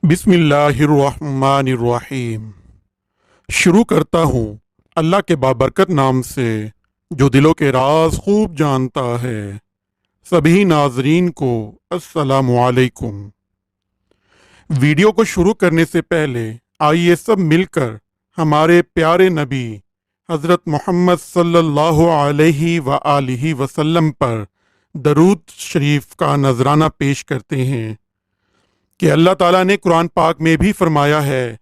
बिस्मिल्लाहिर्रहमानिर्रहीम। शुरू करता हूँ अल्लाह के बाबरकत नाम से जो दिलों के राज खूब जानता है। सभी नाजरीन को अस्सलामु अलैकुम। वीडियो को शुरू करने से पहले आइए सब मिलकर हमारे प्यारे नबी हज़रत मोहम्मद सल्लल्लाहु अलैहि व आलिहि वसल्लम पर दरूद शरीफ का नजराना पेश करते हैं कि अल्लाह ताला ने कुरान पाक में भी फरमाया है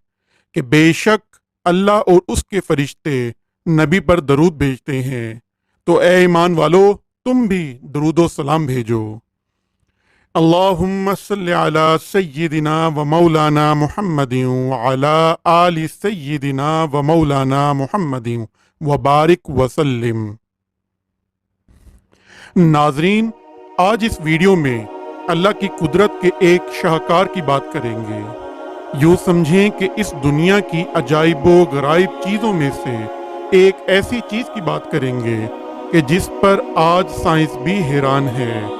कि बेशक अल्लाह और उसके फरिश्ते नबी पर दरूद भेजते हैं, तो ए ईमान वालो तुम भी दरूद व सलाम भेजो। अल्लाहुम्मा सल्लि अला सय्यिदिना व मौलाना मुहम्मदिन व अला आलि सय्यिदिना व मौलाना मुहम्मदिन व बारिक व सल्लिम। नाजरीन, आज इस वीडियो में अल्लाह की कुदरत के एक शाहकार की बात करेंगे। यूँ समझें कि इस दुनिया की अजाइबो गराइब चीज़ों में से एक ऐसी चीज़ की बात करेंगे कि जिस पर आज साइंस भी हैरान है।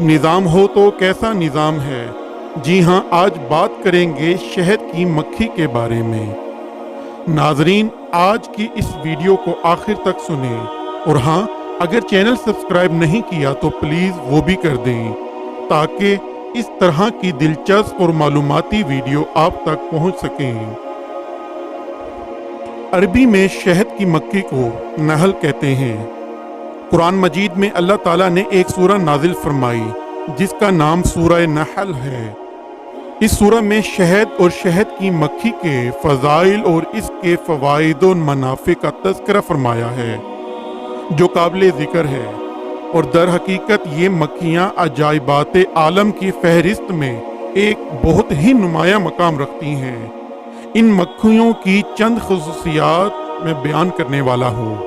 निज़ाम हो तो कैसा निज़ाम है। जी हाँ, आज बात करेंगे शहद की मक्खी के बारे में। नाजरीन, आज की इस वीडियो को आखिर तक सुने और हाँ, अगर चैनल सब्सक्राइब नहीं किया तो प्लीज़ वो भी कर दें ताकि इस तरह की दिलचस्प और मालूमाती वीडियो आप तक पहुंच सकें। अरबी में शहद की मक्खी को नहल कहते हैं। कुरान मजीद में अल्लाह ताला ने एक सूरह नाजिल फरमाई जिसका नाम सूरह नहल है। इस सूरह में शहद और शहद की मक्खी के फ़ज़ाइल और इसके फ़वाइद और मनाफ़े का तज़किरा फरमाया है जो काबिल ज़िक्र है, और दर हकीकत ये मक्खियाँ अजाइबात आलम की फहरिस्त में एक बहुत ही नुमायाँ मकाम रखती हैं। इन मक्खियों की चंद खुसूसियात मैं बयान करने वाला हूँ,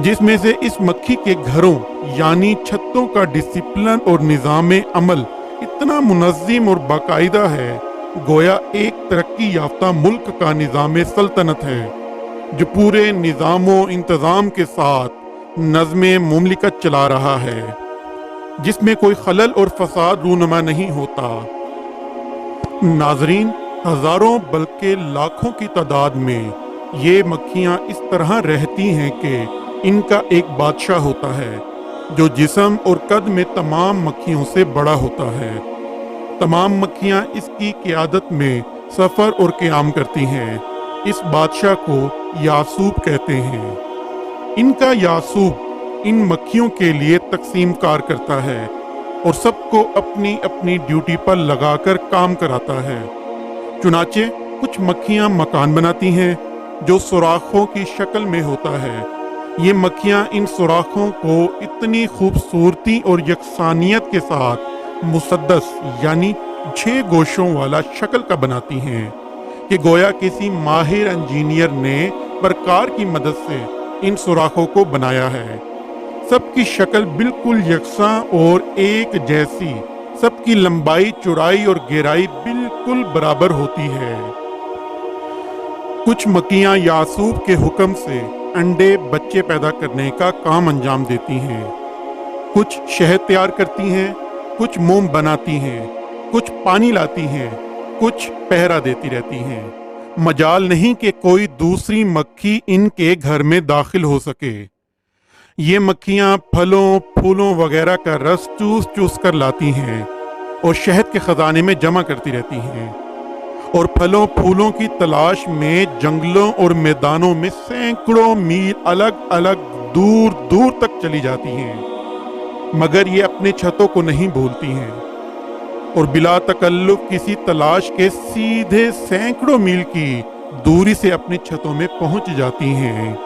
जिसमें से इस मक्खी के घरों यानी छतों का डिसिप्लिन और निज़ाम अमल इतना मुनज़्ज़म और बाकायदा है गोया एक तरक्की याफ्ता मुल्क का निज़ाम सल्तनत है जो पूरे निज़ाम व इंतज़ाम के साथ नज़्मे मुमलिकत चला रहा है, जिसमें कोई खलल और फसाद रूनुमा नहीं होता। नाजरीन, हज़ारों बल्कि लाखों की तादाद में ये मक्खियाँ इस तरह रहती हैं कि इनका एक बादशाह होता है जो जिस्म और कद में तमाम मक्खियों से बड़ा होता है। तमाम मक्खियाँ इसकी क़ियादत में सफ़र और क़याम करती हैं। इस बादशाह को यासूब कहते हैं। इनका यासूब इन मक्खियों के लिए तकसीम कार करता है और सबको अपनी अपनी ड्यूटी पर लगाकर काम कराता है। चुनाचे कुछ मक्खियाँ मकान बनाती हैं जो सुराखों की शक्ल में होता है। ये मक्खियाँ इन सुराखों को इतनी खूबसूरती और यकसानियत के साथ मुसद्दस यानी 6 गोशों वाला शक्ल का बनाती हैं कि गोया किसी माहिर इंजीनियर ने प्रकार की मदद से इन सुराखों को बनाया है। सबकी शक्ल बिल्कुल यकसां और एक जैसी, सबकी लंबाई चौड़ाई और गहराई बिल्कुल बराबर होती है। कुछ मक्खियाँ यासूब के हुक्म से अंडे बच्चे पैदा करने का काम अंजाम देती हैं। कुछ शहद तैयार करती हैं, कुछ मोम बनाती हैं, कुछ पानी लाती हैं, कुछ पहरा देती रहती हैं। मजाल नहीं कि कोई दूसरी मक्खी इनके घर में दाखिल हो सके। ये मक्खियाँ फलों फूलों वगैरह का रस चूस चूस कर लाती हैं और शहद के खजाने में जमा करती रहती हैं, और फलों फूलों की तलाश में जंगलों और मैदानों में सैकड़ों मील अलग अलग दूर दूर तक चली जाती हैं, मगर ये अपने छतों को नहीं भूलती हैं और बिला तकल्लुफ किसी तलाश के सीधे सैकड़ों मील की दूरी से अपनी छतों में पहुंच जाती हैं।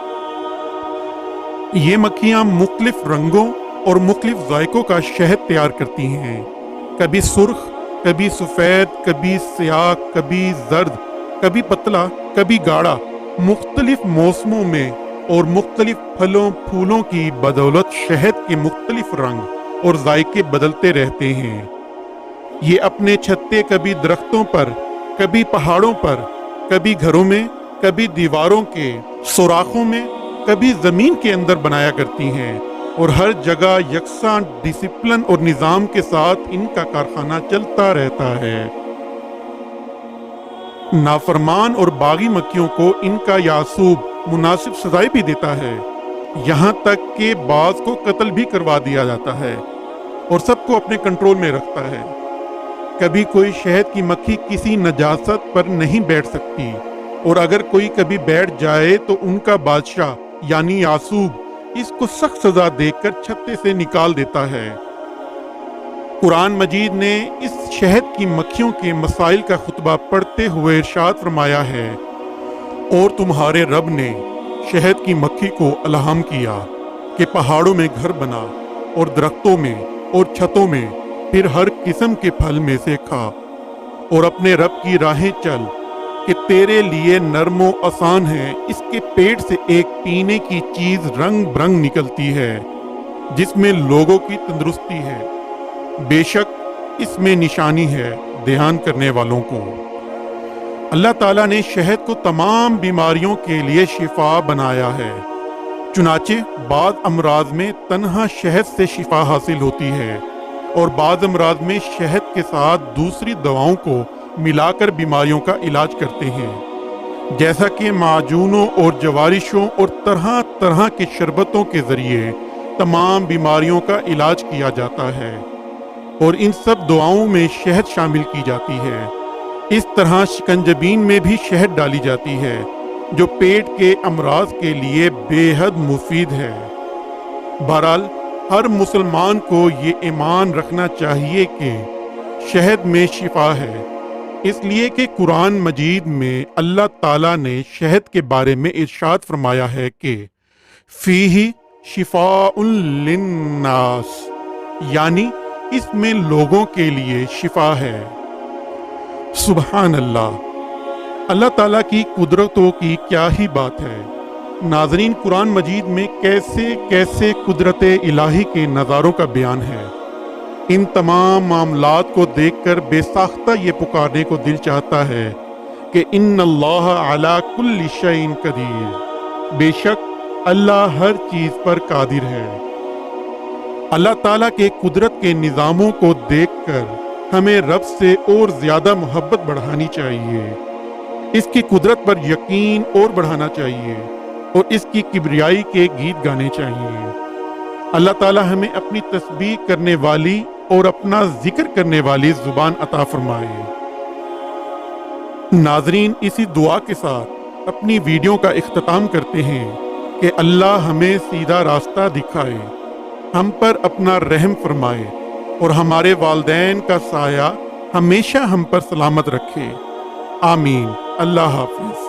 ये मक्खियाँ मुख्तलिफ रंगों और मुख्तलिफ जायकों का शहद तैयार करती हैं, कभी सुर्ख, कभी सफ़ेद, कभी स्याह, कभी जर्द, कभी पतला, कभी गाढ़ा। मुख्तलिफ मौसमों में और मुख्तलिफ फलों फूलों की बदौलत शहद के मुख्तलिफ रंग और जायके बदलते रहते हैं। ये अपने छत्ते कभी दरख्तों पर, कभी पहाड़ों पर, कभी घरों में, कभी दीवारों के सुराखों में, कभी ज़मीन के अंदर बनाया करती हैं और हर जगह यकसां डिसिप्लिन और निज़ाम के साथ इनका कारखाना चलता रहता है। नाफरमान और बागी मक्खियों को इनका यासूब मुनासिब सजाएं भी देता है, यहाँ तक कि बाज को कत्ल भी करवा दिया जाता है और सबको अपने कंट्रोल में रखता है। कभी कोई शहद की मक्खी किसी नजासत पर नहीं बैठ सकती, और अगर कोई कभी बैठ जाए तो उनका बादशाह यानी यासूब इसको सख्त सजा देकर छत्ते से निकाल देता है। कुरान मजीद ने इस शहद की मक्खियों के मसाइल का खुतबा पढ़ते हुए इरशाद फरमाया है, और तुम्हारे रब ने शहद की मक्खी को अलहम किया कि पहाड़ों में घर बना और दरख्तों में और छतों में, फिर हर किस्म के फल में से खा, और अपने रब की राहें चल कि तेरे लिए नरमो आसान है। इसके पेट से एक पीने की चीज रंग बरंग निकलती है जिसमें लोगों की तंदुरुस्ती है, बेशक इसमें निशानी है ध्यान करने वालों को। अल्लाह ताला ने शहद को तमाम बीमारियों के लिए शिफा बनाया है। चुनाचे बाद अमराज में तन्हा शहद से शिफा हासिल होती है, और बाद अमराज में शहद के साथ दूसरी दवाओं को मिलाकर बीमारियों का इलाज करते हैं, जैसा कि माजूनों और जवारिशों और तरह तरह के शरबतों के जरिए तमाम बीमारियों का इलाज किया जाता है, और इन सब दुआओं में शहद शामिल की जाती है। इस तरह शिकंजबीन में भी शहद डाली जाती है, जो पेट के अमराज के लिए बेहद मुफीद है। बहरहाल हर मुसलमान को ये ईमान रखना चाहिए कि शहद में शिफा है, इसलिए कि कुरान मजीद में अल्लाह ताला ने शहद के बारे में इरशाद फरमाया है कि फीही शिफाउन लिन्नास, यानी इसमें लोगों के लिए शिफा है। सुभान अल्लाह, अल्लाह ताला की कुदरतों की क्या ही बात है। नाज़रीन, कुरान मजीद में कैसे कैसे कुदरत इलाही के नज़ारों का बयान है। इन तमाम मामलात को देखकर बेसाख्ता ये पुकारने को दिल चाहता है कि इन्नल्लाह अला कुल्लि शैइन कदीर, बेशक अल्लाह हर चीज़ पर कादिर है। अल्लाह ताला के कुदरत के निज़ामों को देखकर हमें रब से और ज़्यादा मोहब्बत बढ़ानी चाहिए, इसकी कुदरत पर यकीन और बढ़ाना चाहिए, और इसकी किबरियाई के गीत गाने चाहिए। अल्लाह ताला हमें अपनी तस्बीह करने वाली और अपना जिक्र करने वाली जुबान अता फरमाए। नाजरीन, इसी दुआ के साथ अपनी वीडियो का इख्तिताम करते हैं कि अल्लाह हमें सीधा रास्ता दिखाए, हम पर अपना रहम फरमाए, और हमारे वालिदैन का साया हमेशा हम पर सलामत रखे। आमीन। अल्लाह हाफिज।